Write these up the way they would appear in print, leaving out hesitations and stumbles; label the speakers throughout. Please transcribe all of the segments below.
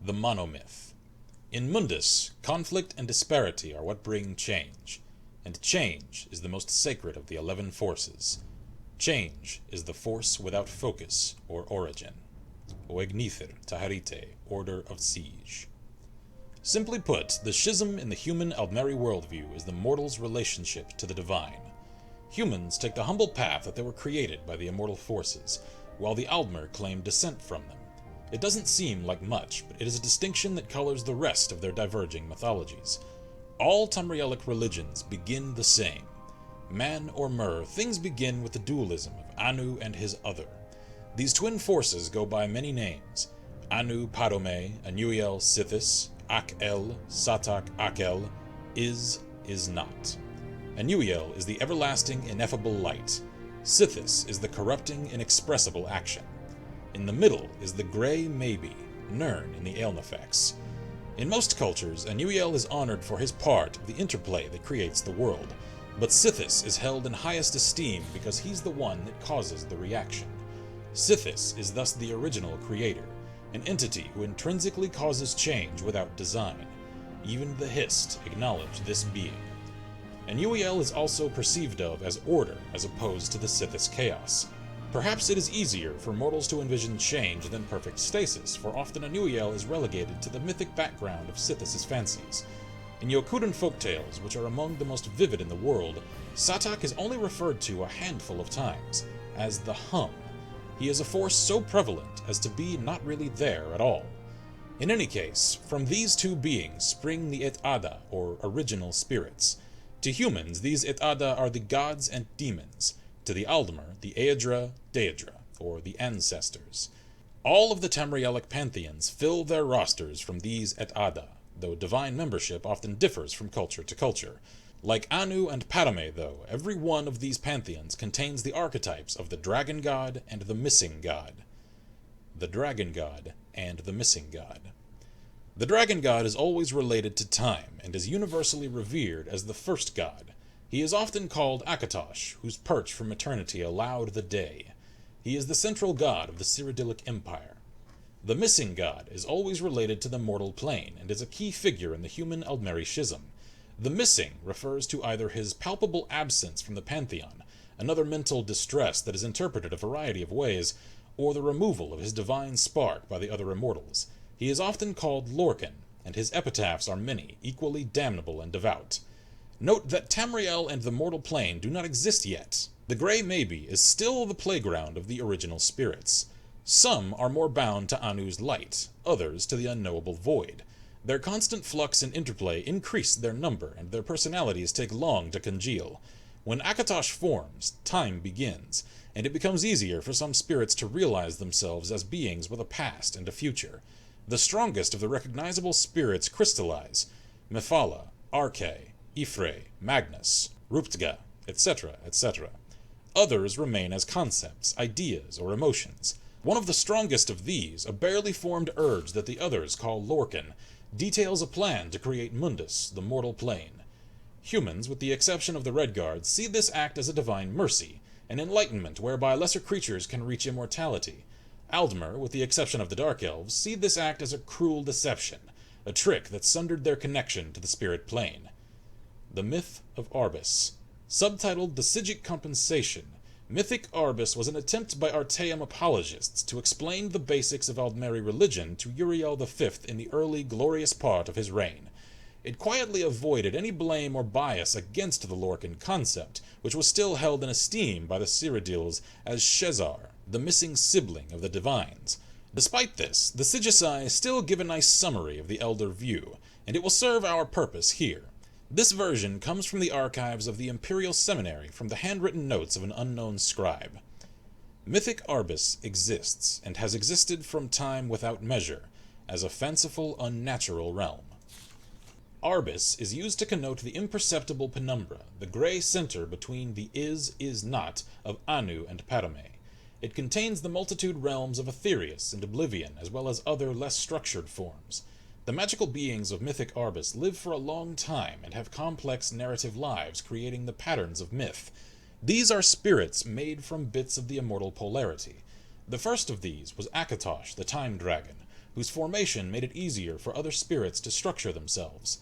Speaker 1: The Monomyth. In Mundus, conflict and disparity are what bring change, and change is the most sacred of the 11 forces. Change is the force without focus or origin. Oegnither Taharite, Order of Siege. Simply put, the schism in the human Altmeri worldview is the mortal's relationship to the divine. Humans take the humble path that they were created by the immortal forces, while the Altmer claim descent from them. It doesn't seem like much, but it is a distinction that colors the rest of their diverging mythologies. All Tamrielic religions begin the same. Man or Mer, things begin with the dualism of Anu and his other. These twin forces go by many names: Anu Padome, Anuiel Sithis, Ak-El, Satak Ak-El, is not. Anuiel is the everlasting, ineffable light. Sithis is the corrupting, inexpressible action. In the middle is the gray maybe, Nirn in the Aelnafex. In most cultures, Anuiel is honored for his part of the interplay that creates the world, but Sithis is held in highest esteem because he's the one that causes the reaction. Sithis is thus the original creator, an entity who intrinsically causes change without design. Even the Hist acknowledge this being. Anuiel is also perceived of as order as opposed to the Sithis chaos. Perhaps it is easier for mortals to envision change than perfect stasis, for often Anuiel is relegated to the mythic background of Sithis' fancies. In Yokudan folktales, which are among the most vivid in the world, Satak is only referred to a handful of times, as the Hum. He is a force so prevalent as to be not really there at all. In any case, from these two beings spring the Et'ada, or original spirits. To humans, these Et'ada are the gods and demons. To the Altmer, the Aedra, Daedra, or the ancestors. All of the Tamrielic pantheons fill their rosters from these Et'ada, though divine membership often differs from culture to culture. Like Anu and Padme, though, every one of these pantheons contains the archetypes of the Dragon God and the Missing God. The Dragon God and the Missing God. The Dragon God is always related to time, and is universally revered as the first god. He is often called Akatosh, whose perch from eternity allowed the day. He is the central god of the Cyrodiilic Empire. The Missing God is always related to the mortal plane, and is a key figure in the human Altmeri schism. The missing refers to either his palpable absence from the pantheon, another mental distress that is interpreted a variety of ways, or the removal of his divine spark by the other immortals. He is often called Lorkhan, and his epitaphs are many, equally damnable and devout. Note that Tamriel and the mortal plane do not exist yet. The Grey Maybe is still the playground of the original spirits. Some are more bound to Anu's light, others to the unknowable void. Their constant flux and interplay increase their number, and their personalities take long to congeal. When Akatosh forms, time begins, and it becomes easier for some spirits to realize themselves as beings with a past and a future. The strongest of the recognizable spirits crystallize: Mephala, Arche, Ifre, Magnus, Ruptga, etc., etc. Others remain as concepts, ideas, or emotions. One of the strongest of these, a barely formed urge that the others call Lorkhan, details a plan to create Mundus, the mortal plane. Humans, with the exception of the Redguards, see this act as a divine mercy, an enlightenment whereby lesser creatures can reach immortality. Aldmer, with the exception of the Dark Elves, see this act as a cruel deception, a trick that sundered their connection to the spirit plane. The Myth of Arbus. Subtitled The Sigic Compensation, Mythic Arbus was an attempt by Artaeum apologists to explain the basics of Altmeri religion to Uriel V in the early, glorious part of his reign. It quietly avoided any blame or bias against the Lorkhan concept, which was still held in esteem by the Cyrodiils as shzar, the missing sibling of the divines. Despite this, the Sigilci still give a nice summary of the elder view, and it will serve our purpose here. This version comes from the archives of the Imperial Seminary from the handwritten notes of an unknown scribe. Mythic Arbus exists, and has existed from time without measure, as a fanciful, unnatural realm. Arbus is used to connote the imperceptible penumbra, the gray center between the is-not of Anu and Padme. It contains the multitude realms of Aetherius and Oblivion, as well as other less structured forms. The magical beings of mythic Arbus live for a long time and have complex narrative lives, creating the patterns of myth. These are spirits made from bits of the immortal polarity. The first of these was Akatosh, the Time Dragon, whose formation made it easier for other spirits to structure themselves.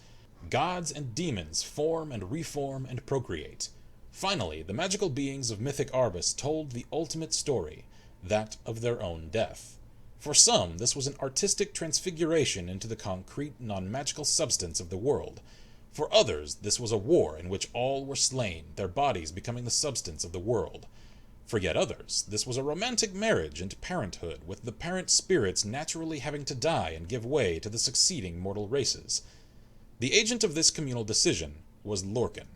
Speaker 1: Gods and demons form and reform and procreate. Finally, the magical beings of mythic Arbus told the ultimate story, that of their own death. For some, this was an artistic transfiguration into the concrete, non-magical substance of the world. For others, this was a war in which all were slain, their bodies becoming the substance of the world. For yet others, this was a romantic marriage and parenthood, with the parent spirits naturally having to die and give way to the succeeding mortal races. The agent of this communal decision was Lorkhan,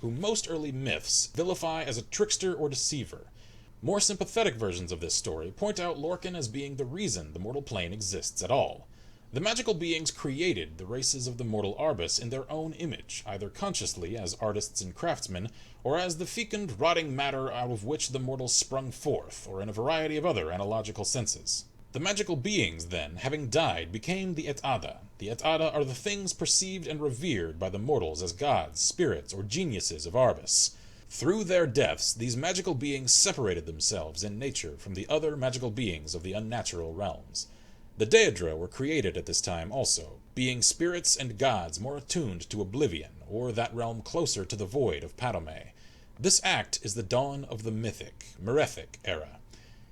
Speaker 1: whom most early myths vilify as a trickster or deceiver. More sympathetic versions of this story point out Lorkhan as being the reason the mortal plane exists at all. The magical beings created the races of the mortal Arbus in their own image, either consciously as artists and craftsmen, or as the fecund, rotting matter out of which the mortals sprung forth, or in a variety of other analogical senses. The magical beings, then, having died, became the Et'ada. The Et'ada are the things perceived and revered by the mortals as gods, spirits, or geniuses of Arbus. Through their deaths, these magical beings separated themselves in nature from the other magical beings of the unnatural realms. The Daedra were created at this time also, being spirits and gods more attuned to oblivion, or that realm closer to the void of Padome. This act is the dawn of the mythic, merethic era.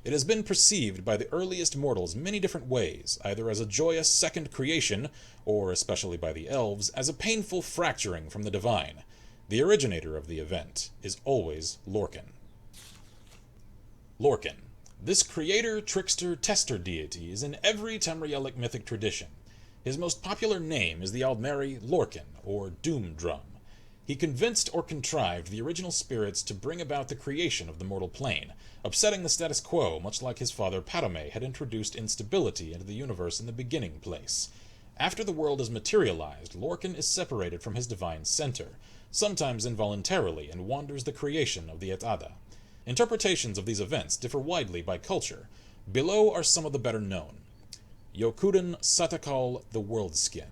Speaker 1: It has been perceived by the earliest mortals many different ways, either as a joyous second creation, or, especially by the elves, as a painful fracturing from the divine. The originator of the event is always Lorkhan. Lorkhan. This creator, trickster, tester deity is in every Tamrielic mythic tradition. His most popular name is the Altmeri Lorkhan, or Doom Drum. He convinced or contrived the original spirits to bring about the creation of the mortal plane, upsetting the status quo much like his father Padome had introduced instability into the universe in the beginning place. After the world is materialized, Lorkhan is separated from his divine center, sometimes involuntarily, and wanders the creation of the Et'ada. Interpretations of these events differ widely by culture. Below are some of the better known. Yokudan Satakal the Worldskin.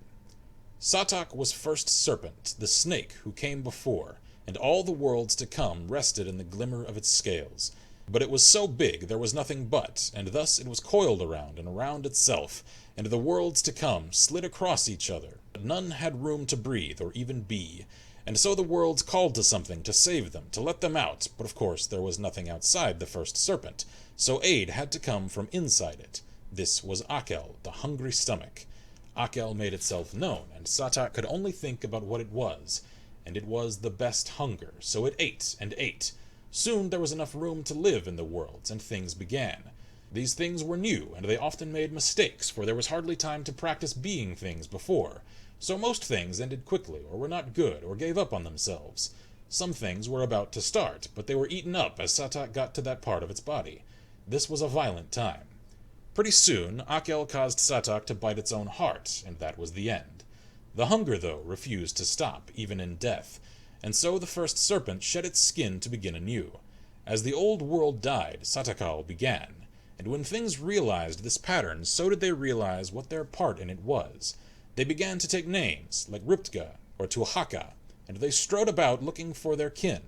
Speaker 1: Satak was first serpent, the snake who came before, and all the worlds to come rested in the glimmer of its scales. But it was so big there was nothing but, and thus it was coiled around and around itself, and the worlds to come slid across each other, but none had room to breathe or even be. And so the worlds called to something to save them, to let them out, but of course there was nothing outside the first serpent, so aid had to come from inside it. This was Akel, the hungry stomach. Akel made itself known, and Satak could only think about what it was, and it was the best hunger, so it ate and ate. Soon there was enough room to live in the worlds, and things began. These things were new, and they often made mistakes, for there was hardly time to practice being things before. So most things ended quickly, or were not good, or gave up on themselves. Some things were about to start, but they were eaten up as Satak got to that part of its body. This was a violent time. Pretty soon, Akel caused Satak to bite its own heart, and that was the end. The hunger, though, refused to stop, even in death, and so the first serpent shed its skin to begin anew. As the old world died, Satakal began, and when things realized this pattern, so did they realize what their part in it was. They began to take names, like Riptga or Tuahaka, and they strode about looking for their kin.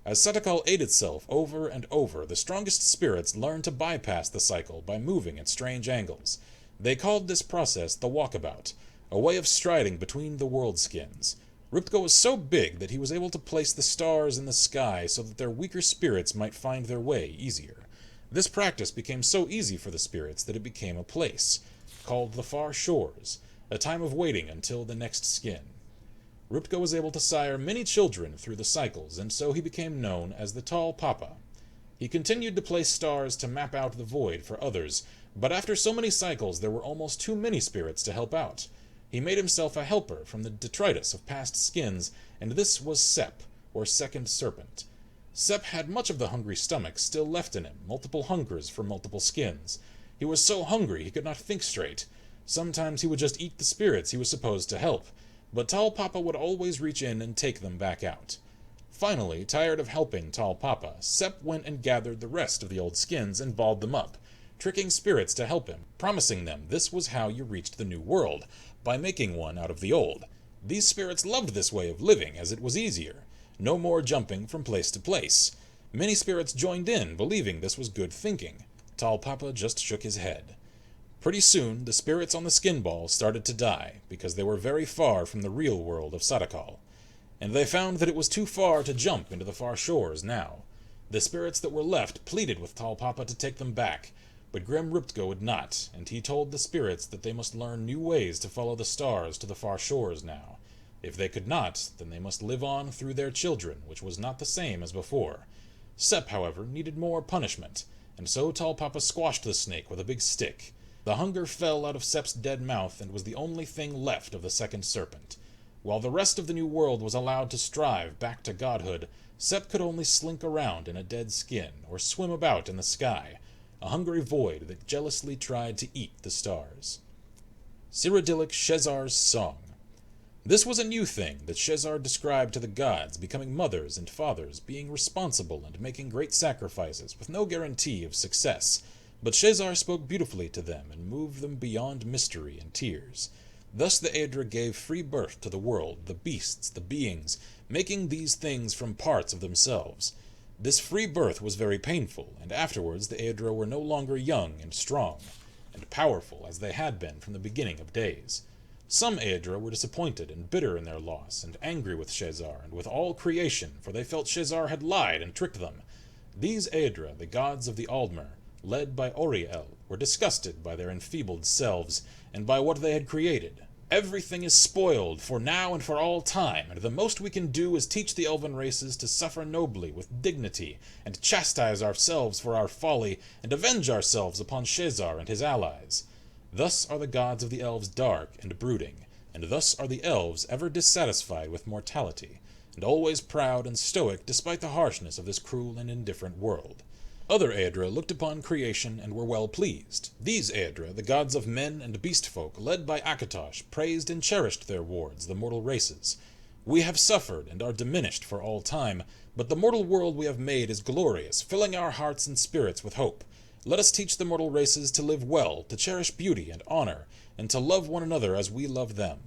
Speaker 1: As Satakal ate itself over and over, the strongest spirits learned to bypass the cycle by moving at strange angles. They called this process the walkabout, a way of striding between the world skins. Riptga was so big that he was able to place the stars in the sky so that their weaker spirits might find their way easier. This practice became so easy for the spirits that it became a place, called the Far Shores, a time of waiting until the next skin. Riptga was able to sire many children through the cycles, and so he became known as the Tall Papa. He continued to place stars to map out the void for others, but after so many cycles there were almost too many spirits to help out. He made himself a helper from the detritus of past skins, and this was Sep, or Second Serpent. Sep had much of the hungry stomach still left in him, multiple hungers for multiple skins. He was so hungry he could not think straight. Sometimes he would just eat the spirits he was supposed to help, but Tall Papa would always reach in and take them back out. Finally, tired of helping Tall Papa, Sep went and gathered the rest of the old skins and balled them up, tricking spirits to help him, promising them this was how you reached the new world, by making one out of the old. These spirits loved this way of living, as it was easier. No more jumping from place to place. Many spirits joined in, believing this was good thinking. Tall Papa just shook his head. Pretty soon, the spirits on the skin ball started to die, because they were very far from the real world of Sadakal, and they found that it was too far to jump into the far shores now. The spirits that were left pleaded with Tall Papa to take them back, but Grim Ruptgo would not, and he told the spirits that they must learn new ways to follow the stars to the far shores now. If they could not, then they must live on through their children, which was not the same as before. Sep, however, needed more punishment, and so Tall Papa squashed the snake with a big stick. The hunger fell out of Sep's dead mouth and was the only thing left of the second serpent. While the rest of the new world was allowed to strive back to godhood, Sep could only slink around in a dead skin or swim about in the sky, a hungry void that jealously tried to eat the stars. Cyrodiilic Shzar's Song. This was a new thing that Shzar described to the gods, becoming mothers and fathers, being responsible and making great sacrifices with no guarantee of success. But Shzar spoke beautifully to them and moved them beyond mystery and tears. Thus the Daedra gave free birth to the world, the beasts, the beings, making these things from parts of themselves. This free birth was very painful, and afterwards the Daedra were no longer young and strong and powerful as they had been from the beginning of days. Some Daedra were disappointed and bitter in their loss, and angry with Shzar and with all creation, for they felt Shzar had lied and tricked them. These Daedra, the gods of the Altmeri, led by Auriel, were disgusted by their enfeebled selves and by what they had created. Everything is spoiled for now and for all time, and the most we can do is teach the elven races to suffer nobly with dignity, and chastise ourselves for our folly, and avenge ourselves upon Shzar and his allies. Thus are the gods of the elves dark and brooding, and thus are the elves ever dissatisfied with mortality, and always proud and stoic despite the harshness of this cruel and indifferent world. Other Daedra looked upon creation and were well pleased. These Daedra, the gods of men and beast folk, led by Akatosh, praised and cherished their wards, the mortal races. We have suffered and are diminished for all time, but the mortal world we have made is glorious, filling our hearts and spirits with hope. Let us teach the mortal races to live well, to cherish beauty and honor, and to love one another as we love them.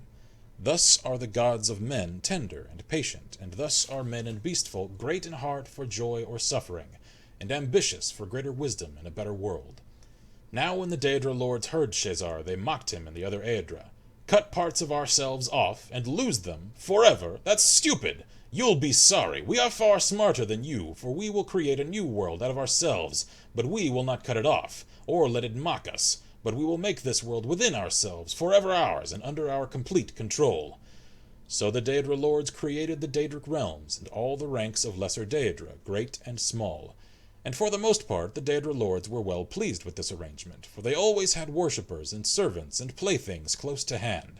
Speaker 1: Thus are the gods of men tender and patient, and thus are men and beast folk great in heart for joy or suffering, and ambitious for greater wisdom and a better world. Now when the Daedra lords heard Shzar, they mocked him and the other Daedra. Cut parts of ourselves off, and lose them, forever? That's stupid! You'll be sorry. We are far smarter than you, for we will create a new world out of ourselves, but we will not cut it off, or let it mock us, but we will make this world within ourselves, forever ours, and under our complete control. So the Daedra lords created the Daedric realms, and all the ranks of lesser Daedra, great and small. And for the most part the Daedra lords were well pleased with this arrangement, for they always had worshippers and servants and playthings close to hand.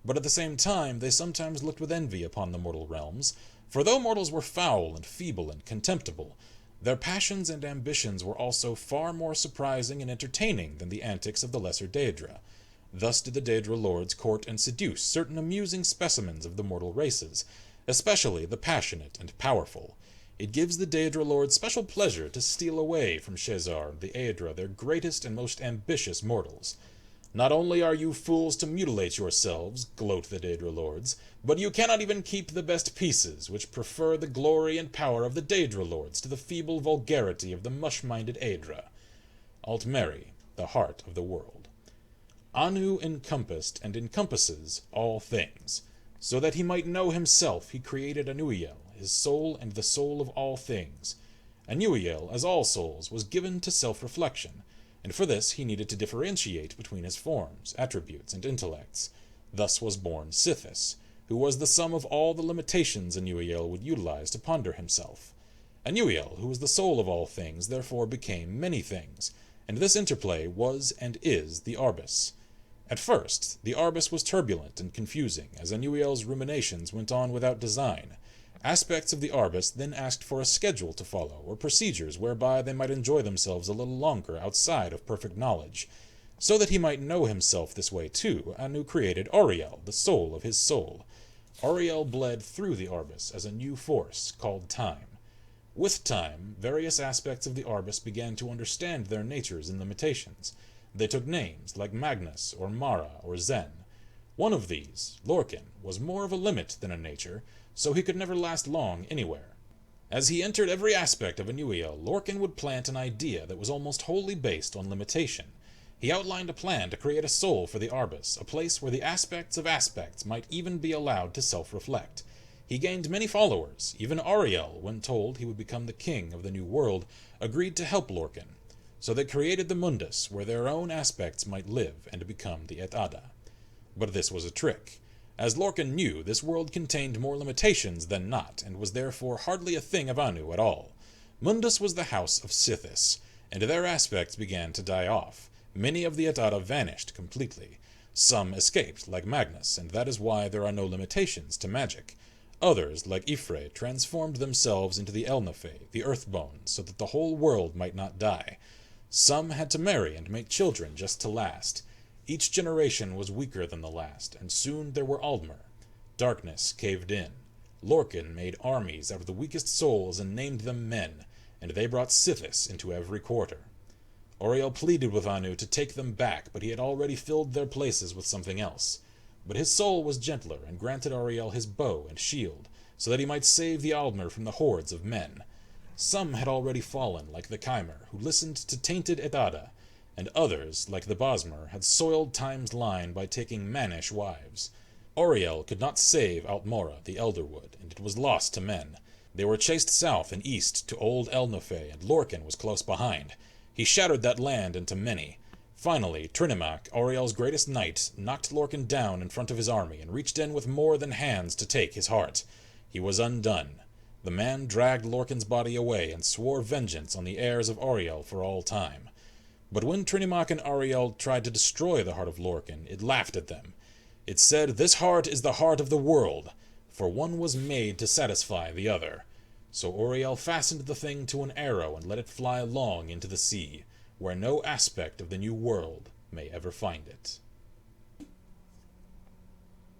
Speaker 1: But at the same time they sometimes looked with envy upon the mortal realms, for though mortals were foul and feeble and contemptible, their passions and ambitions were also far more surprising and entertaining than the antics of the lesser Daedra. Thus did the Daedra lords court and seduce certain amusing specimens of the mortal races, especially the passionate and powerful. It gives the Daedra lords special pleasure to steal away from Shzar and the Daedra, their greatest and most ambitious mortals. Not only are you fools to mutilate yourselves, gloat the Daedra lords, but you cannot even keep the best pieces, which prefer the glory and power of the Daedra lords to the feeble vulgarity of the mush-minded Daedra. Altmeri, the heart of the world. Anu encompassed and encompasses all things. So that he might know himself, he created Anuiel, his soul and the soul of all things. Anuiel, as all souls, was given to self-reflection, and for this he needed to differentiate between his forms, attributes, and intellects. Thus was born Sithis, who was the sum of all the limitations Anuiel would utilize to ponder himself. Anuiel, who was the soul of all things, therefore became many things, and this interplay was and is the Arbus. At first, the Arbus was turbulent and confusing, as Anuiel's ruminations went on without design. Aspects of the Arbus then asked for a schedule to follow, or procedures whereby they might enjoy themselves a little longer outside of perfect knowledge. So that he might know himself this way too, Anu created Auriel, the soul of his soul. Auriel bled through the Arbus as a new force, called time. With time, various aspects of the Arbus began to understand their natures and limitations. They took names, like Magnus, or Mara, or Zen. One of these, Lorkhan, was more of a limit than a nature, so he could never last long anywhere. As he entered every aspect of Anuiel, Lorkhan would plant an idea that was almost wholly based on limitation. He outlined a plan to create a soul for the Arbus, a place where the aspects of aspects might even be allowed to self-reflect. He gained many followers. Even Auriel, when told he would become the king of the new world, agreed to help Lorkhan. So they created the Mundus, where their own aspects might live and become the Et Ada. But this was a trick. As Lorkhan knew, this world contained more limitations than not, and was therefore hardly a thing of Anu at all. Mundus was the house of Sithis, and their aspects began to die off. Many of the Et Ada vanished completely. Some escaped, like Magnus, and that is why there are no limitations to magic. Others, like Ifre, transformed themselves into the Elnafe, the Earthbones, so that the whole world might not die. Some had to marry and make children just to last. Each generation was weaker than the last, and soon there were Altmer. Darkness caved in. Lorkhan made armies out of the weakest souls and named them men, and they brought Sithis into every quarter. Auriel pleaded with Anu to take them back, but he had already filled their places with something else. But his soul was gentler, and granted Auriel his bow and shield, so that he might save the Altmer from the hordes of men. Some had already fallen, like the Chimer, who listened to tainted Et Ada, and others, like the Bosmer, had soiled Time's line by taking mannish wives. Auriel could not save Altmora, the Elderwood, and it was lost to men. They were chased south and east to old Elnafe, and Lorkhan was close behind. He shattered that land into many. Finally, Trinimac, Auriel's greatest knight, knocked Lorkhan down in front of his army and reached in with more than hands to take his heart. He was undone. The man dragged Lorkhan's body away and swore vengeance on the heirs of Auriel for all time. But when Trinimac and Auriel tried to destroy the heart of Lorkhan, it laughed at them. It said, "This heart is the heart of the world, for one was made to satisfy the other." So Auriel fastened the thing to an arrow and let it fly long into the sea, where no aspect of the new world may ever find it.